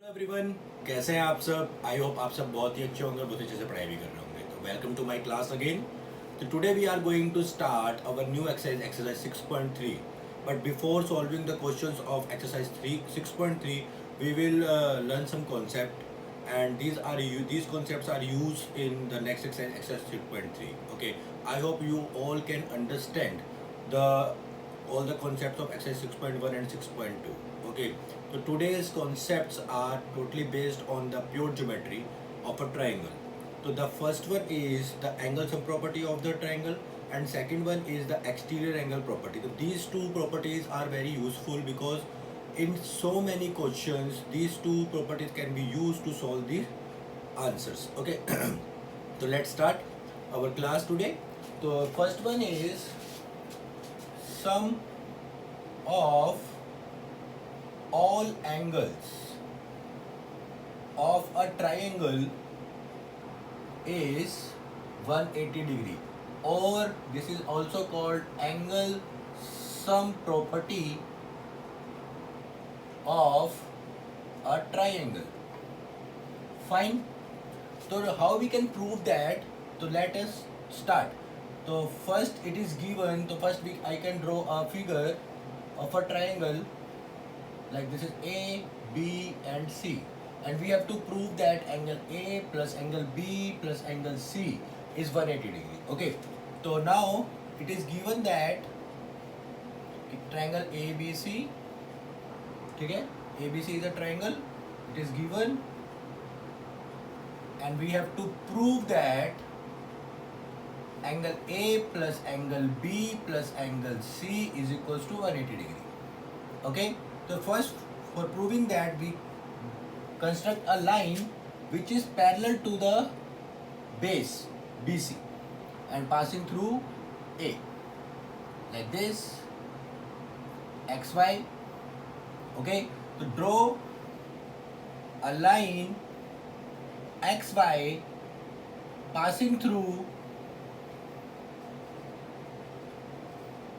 Hello everyone, कैसे हैं आप सब। आई होप आप सब बहुत ही अच्छे होंगे, बहुत अच्छे से पढ़ाई भी कर रहे होंगे। तो welcome to my class again. तो today we are going to start our new exercise 6.3। But before solving the questions of exercise 6.3 we will learn some concept, and these concepts are used in the next exercise 6.3. Okay, I hope you all can understand the all the concepts of exercise 6.1 and 6.2. Okay, so today's concepts are totally based on the pure geometry of a triangle. So the first one is the angle sum property of the triangle, and second one is the exterior angle property. So these two properties are very useful because in so many questions these two properties can be used to solve the answers. Okay, so let's start our class today. The first one is sum of all angles of a triangle is 180 degree, or this is also called angle sum property of a triangle. Fine. So how we can prove that? So let us start. So first it is given. So first I can draw a figure of a triangle like this is A, B and C, and we have to prove that angle A plus angle B plus angle C is 180 degree. Okay, so now it is given that triangle ABC, okay, ABC is a triangle, it is given, and we have to prove that angle A plus angle B plus angle C is equals to 180 degree. Okay, so first for proving that we construct a line which is parallel to the base BC and passing through A like this XY. Okay, to draw a line XY passing through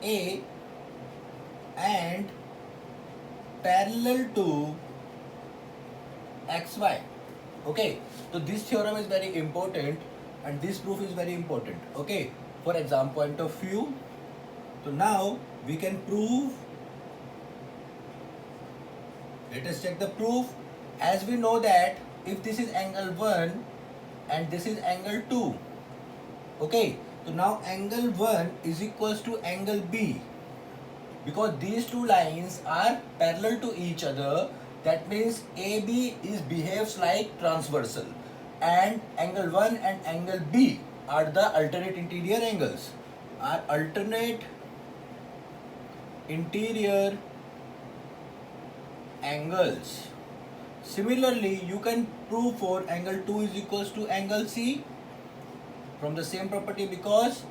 A and parallel to XY. Okay, so this theorem is very important and this proof is very important. Okay, for exam point of view, so now we can prove. Let us check the proof. As we know that if this is angle 1 and this is angle 2, okay, so now angle 1 is equals to angle B, because these two lines are parallel to each other. That means AB behaves like transversal, and angle 1 and angle B are the alternate interior angles, are alternate interior angles. Similarly, you can prove for angle 2 is equals to angle C from the same property, because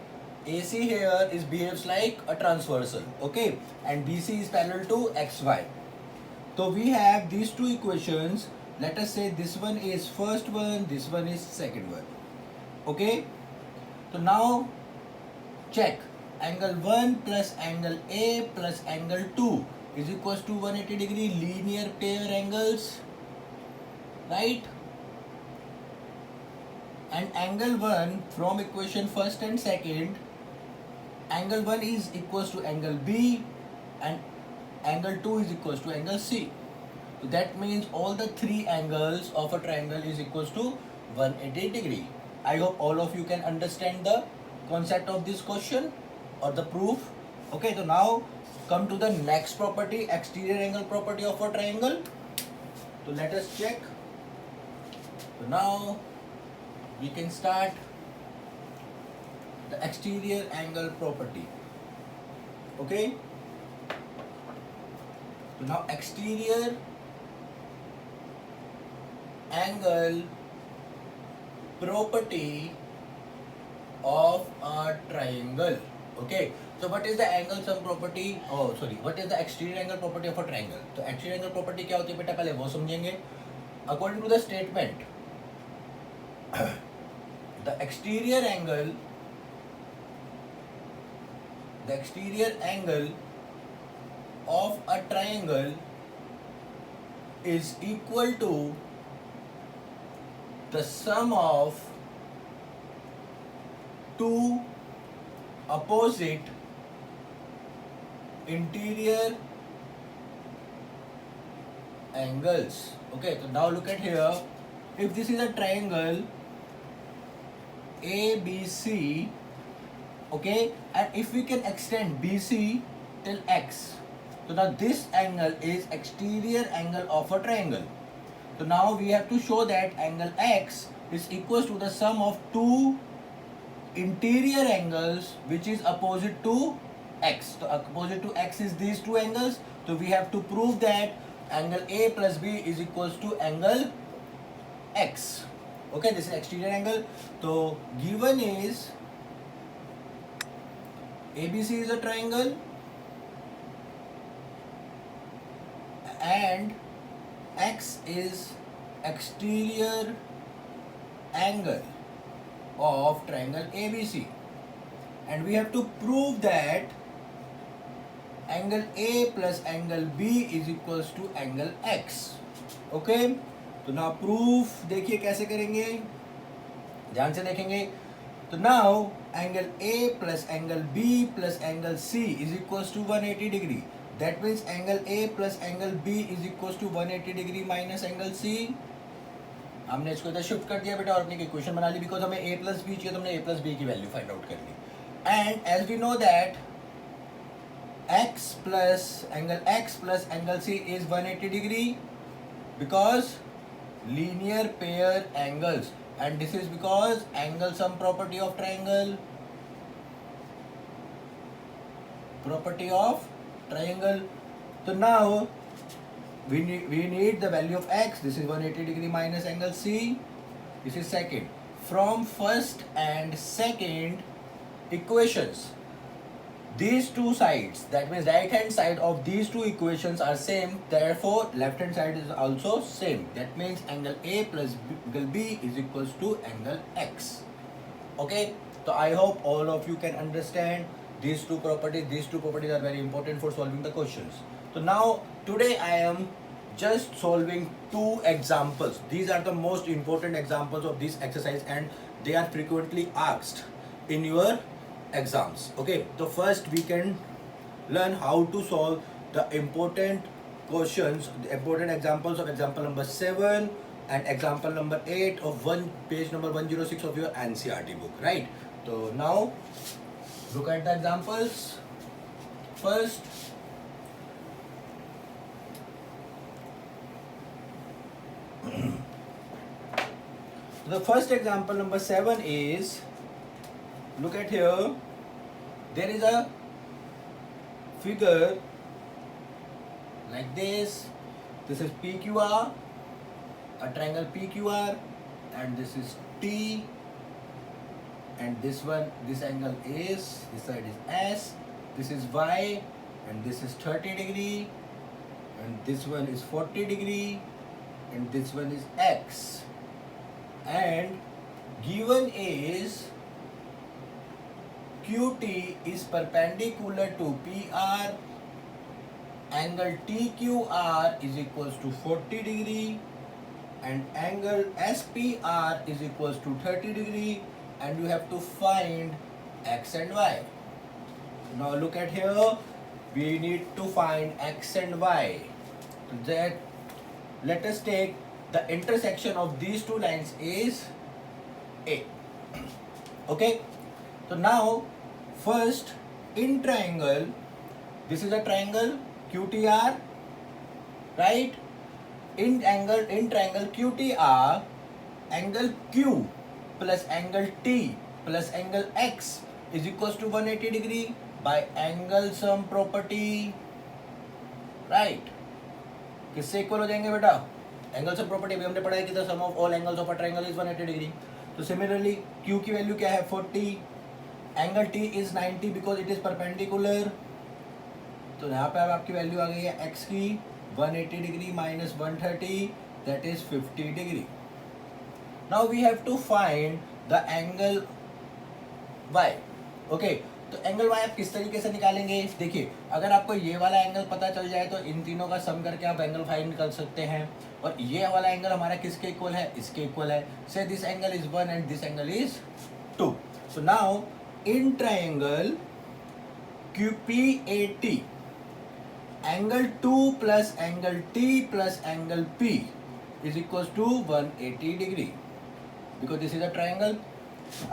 AC here behaves like a transversal, okay, and BC is parallel to XY. So we have these two equations. Let us say this one is first one, this one is second one. Okay, so now check angle 1 plus angle A plus angle 2 is equals to 180 degree linear pair angles, right? And angle 1 from equation first and second, angle 1 is equals to angle B and angle 2 is equals to angle C. So that means all the three angles of a triangle is equals to 180 degree. I hope all of you can understand the concept of this question or the proof. Okay, so now come to the next property, exterior angle property of a triangle. So let us check. So now we can start the exterior angle property. Okay, so now exterior angle property of a triangle. Okay, so what is the angle sum property, what is the exterior angle property of a triangle? तो exterior angle property क्या होती है बेटा, पहले वो समझेंगे. According to the statement, the exterior angle of a triangle is equal to the sum of two opposite interior angles. Okay, so now look at here. If this is a triangle ABC, okay, and if we can extend BC till X, so now this angle is exterior angle of a triangle. So now we have to show that angle X is equals to the sum of two interior angles which is opposite to X. So opposite to X is these two angles. So we have to prove that angle A plus B is equals to angle X. Okay, this is exterior angle. So given is ABC is a triangle and X is exterior angle of triangle ABC, and we have to prove that angle A plus angle B is equals to angle X. Okay, तो now proof देखिए कैसे करेंगे, ध्यान से देखेंगे. तो now angle A plus angle B plus angle C is equals to 180 degree. That means angle A plus angle B is equals to 180 degree minus angle C. हमने इसको इधर शिफ्ट कर दिया बेटा और अपनी इक्वेशन बना ली, बिकॉज हमें A प्लस बी चाहिए तो हमने A प्लस बी की वैल्यू फाइंड आउट कर ली. And as we know that x plus angle C is 180 degree because linear pair angles, and this is because angle sum property of triangle. So now we need the value of x. This is 180 degree minus angle C. This is second. From first and second equations, these two sides, that means right hand side of these two equations are same, therefore left hand side is also same. That means angle A plus angle B is equals to angle X. Okay, so I hope all of you can understand these two properties. These two properties are very important for solving the questions. So now today I am just solving two examples. These are the most important examples of this exercise and they are frequently asked in your exams. Okay, so first we can learn how to solve the important questions, the important examples of example number 7 and example number 8 of page number 106 of your NCERT book, right? So now look at the examples. First, the first example number 7 is, look at here, there is a figure like this. This is PQR, a triangle PQR, and this is T, and this angle is, this side is S, this is Y, and this is 30 degree, and this one is 40 degree, and this one is X. And given is QT is perpendicular to PR, angle TQR is equals to 40 degree, and angle SPR is equals to 30 degree, and you have to find X and Y. Now look at here, we need to find X and Y. That, let us take the intersection of these two lines is A. Okay, so now first in triangle, this is a triangle QTR, right? In triangle QTR, angle Q plus angle T plus angle X is equals to 180 degree by angle sum property, right? किससे equal हो जाएंगे बेटा? Angle sum property भी हमने पढ़ा है कि the sum of all angles of a triangle is 180 degree. तो सिमिलरली Q की वैल्यू क्या है? 40. Angle T is 90 because it is perpendicular. तो यहाँ पे अब आपकी वैल्यू आ गई है X की 180 degree minus 130, that is 50 degree. Now we have to find the angle Y. Okay, तो एंगल वाई आप किस तरीके से निकालेंगे? देखिए, अगर आपको ये वाला एंगल पता चल जाए तो इन तीनों का सम करके आप एंगल फाइंड कर सकते हैं। और ये वाला एंगल हमारा किसके इक्वल है? इसके इक्वल है। Say this angle is 1 and this angle is 2। So now in triangle QPAT, angle 2 plus angle T plus angle P is equal to 180 degree, because this is a triangle.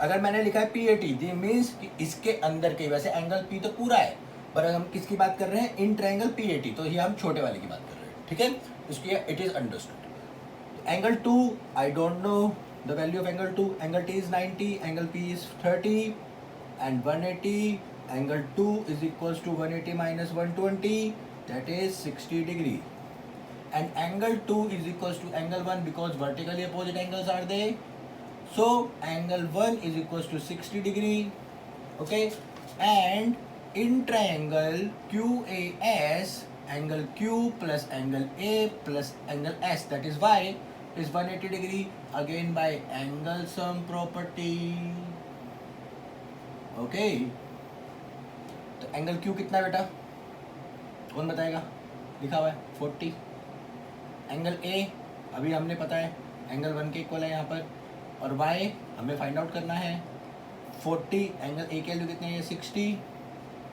अगर मैंने लिखा है PAT, दी means कि इसके अंदर के, वैसे angle P तो पूरा है, पर हम किसकी बात कर रहे हैं? इन ट्रायंगल PAT, तो ये हम छोटे वाले की बात कर रहे हैं, ठीक है? इसकी it is understood. Angle 2 I don't know the value of angle 2, angle T is 90, angle P is 30 and 180, angle 2 is equals to 180 minus 120, that is 60 degree, and angle 2 is equals to angle 1 because vertically opposite angles are they. So angle 1 is equals to 60 degree, okay? And in triangle QAS, angle Q plus angle A plus angle S, that is Y, is 180 degree, again by angle sum property, okay? तो angle Q कितना बेटा? कौन बताएगा? लिखा हुआ है 40। Angle A अभी हमने पता है एंगल 1 के इक्वल है यहाँ पर, और Y हमें फाइंड आउट करना है 40। एंगल A की वैल्यू कितनी है? 60,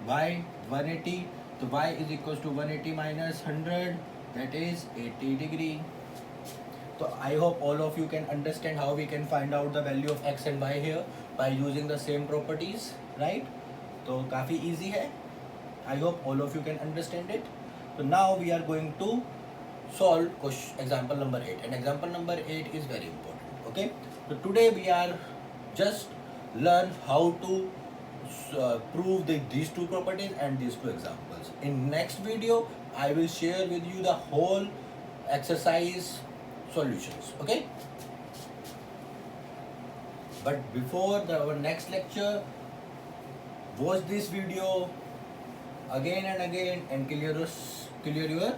Y 180, तो Y is equal to 180 minus 100, that is 80 degree. तो I hope all of you can understand how we can find out the value of x and y here by using the same properties, right? तो काफ़ी easy है। I hope all of you can understand it. तो now we are going to solve example number 8, and example number 8 is very important, okay? So today we are just learn how to prove these two properties and these two examples. In next video I will share with you the whole exercise solutions, okay? But before our next lecture, watch this video again and again and clear your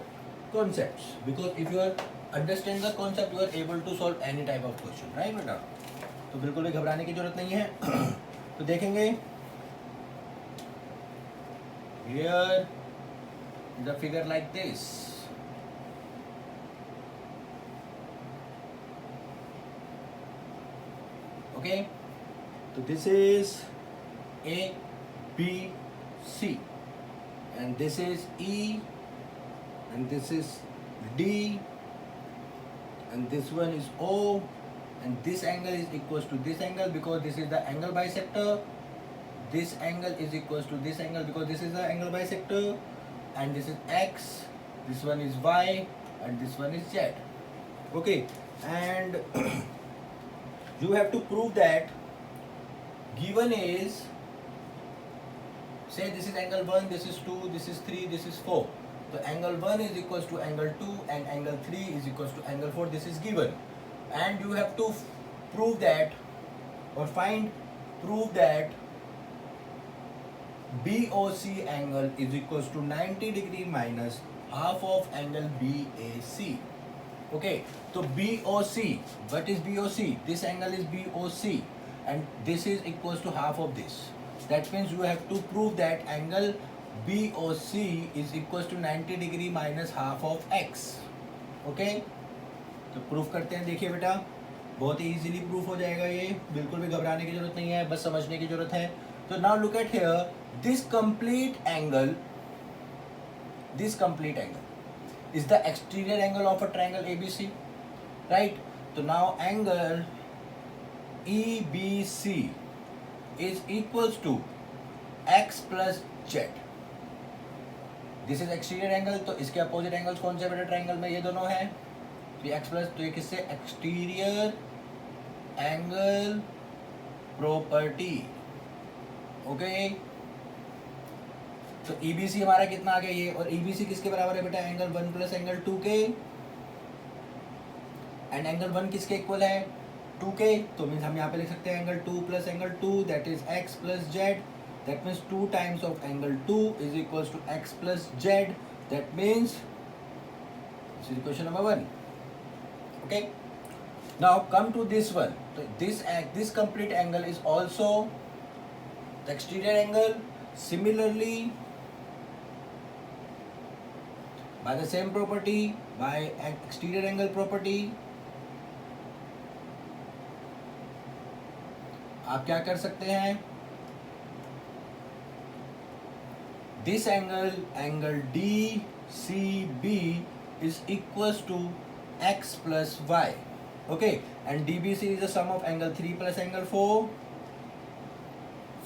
concepts, because if you are understand the concept you are able to solve any type of question, right बेटा? तो बिल्कुल भी घबराने की जरूरत नहीं है। तो देखेंगे here is a figure like this, okay? So this is A, B, C, and this is E, and this is D, and this one is O, and this angle is equals to this angle because this is the angle bisector. This angle is equals to this angle because this is the angle bisector, and this is X, this one is Y, and this one is Z, okay? And you have to prove that given is, say this is angle 1, this is 2, this is 3, this is 4. So angle 1 is equals to angle 2 and angle 3 is equals to angle 4. This is given, and you have to prove that or prove that BOC angle is equals to 90 degree minus half of angle BAC. Okay, so BOC, what is BOC? This angle is BOC and this is equals to half of this. That means you have to prove that angle BOC is equals to 90 degree minus half of x, okay? तो proof करते हैं। देखिए बेटा, बहुत ही easily proof हो जाएगा ये, बिल्कुल भी घबराने की जरूरत नहीं है, बस समझने की जरूरत है। तो now look at here, this complete angle is the exterior angle of a triangle ABC, right? So now angle EBC is equals to x plus z. This is exterior angle, तो इसके अपोजिट एंगल्स कौन से बेटा triangle में? ये दोनों हैं। तो x प्लस, तो ये किससे? Exterior angle property, okay? तो EBC हमारा कितना आ गया ये, और EBC किसके बराबर है बेटा? एंगल 1 प्लस एंगल 2 के, एंड एंगल 1 किसके इक्वल है? 2 के। तो मीन्स हम यहाँ पे लिख सकते हैं angle 2 plus angle 2, that is x plus z. That means 2 times of angle 2 is equals to x plus z. That means this is equation number 1. Okay. Now come to this one. So this complete angle is also the exterior angle, Similarly, by the same property, by exterior angle property, आप क्या कर सकते हैं? This angle DCB is equals to x plus y. Okay, and DBC is the sum of angle 3 plus angle 4.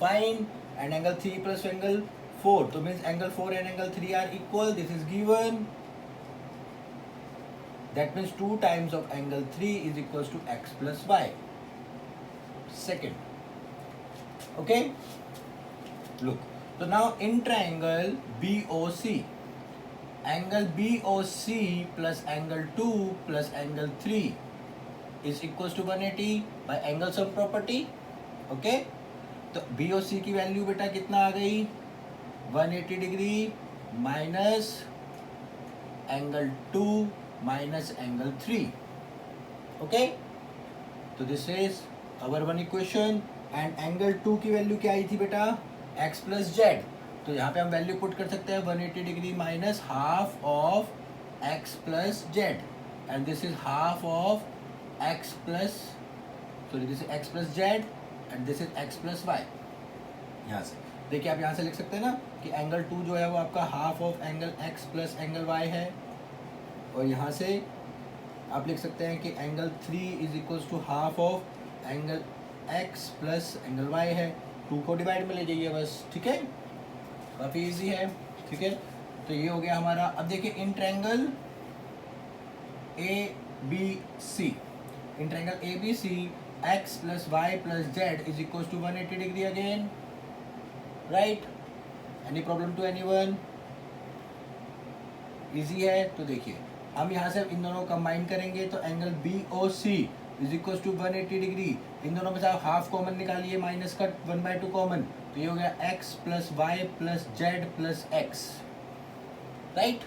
Fine, and angle 3 plus angle 4. So means angle 4 and angle 3 are equal. This is given. That means 2 times of angle 3 is equals to x plus y. Second. Okay. Look. So now in triangle BOC, angle BOC plus angle 2 plus angle 3 is equals to 180 by angle sum property. Okay. तो BOC की value बेटा कितना आ गई? 180 degree minus angle 2 minus angle 3. Okay, तो this is our one equation. And angle 2 की value क्या आई थी बेटा? x plus Z. तो यहाँ पे हम वैल्यू पुट कर सकते हैं 180 degree minus half of x plus Z, and this is half of x plus, sorry this is x plus Z and this is x plus Y. यहाँ से देखिए, आप यहाँ से लिख सकते हैं ना कि एंगल 2 जो है वो आपका half of angle x plus angle y है, और यहाँ से आप लिख सकते हैं कि angle 3 is equals to half of angle x plus angle y है. 2 को डिवाइड में ले जाइए बस. ठीक है, काफ़ी इजी है. ठीक है, तो ये हो गया हमारा. अब देखिए in triangle ABC, in triangle ABC x plus Y plus Z is equal to 180 degree again. Right, any problem to anyone? Easy है. तो देखिए हम यहाँ से इन दोनों कंबाइन करेंगे तो angle BOC is equal to 180 degree. इन दोनों में से आप हाफ कॉमन निकालिए, माइनस का 1/2 कॉमन, तो ये हो गया x plus Y plus Z plus X. Right,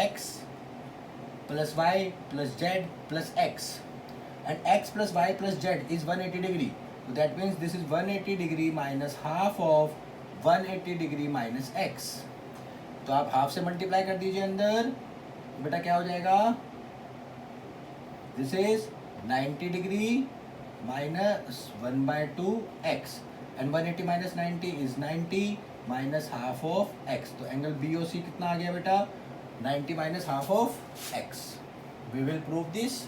x plus Y plus Z plus X, and x plus y plus z is 180 degree. So that means this is 180 degree minus half of 180 degree minus x. तो आप half से multiply कर दीजिए अंदर, बेटा क्या हो जाएगा? This is 90 degree minus 1/2 x, and 180 minus 90 is 90 minus half of x. तो एंगल BOC कितना आ गया बेटा? 90 minus half of x. We will prove this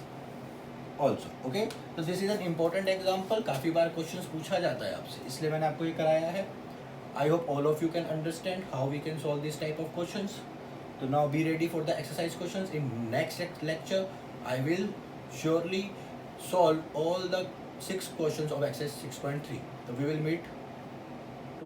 also. Okay, तो this is an important example. काफ़ी बार क्वेश्चन पूछा जाता है आपसे, इसलिए मैंने आपको ये कराया है. I hope all of you can understand how we can solve this type of question. तो now be ready for the exercise question. In next lecture I will surely solve all the 6 questions of exercise 6.3. So we will meet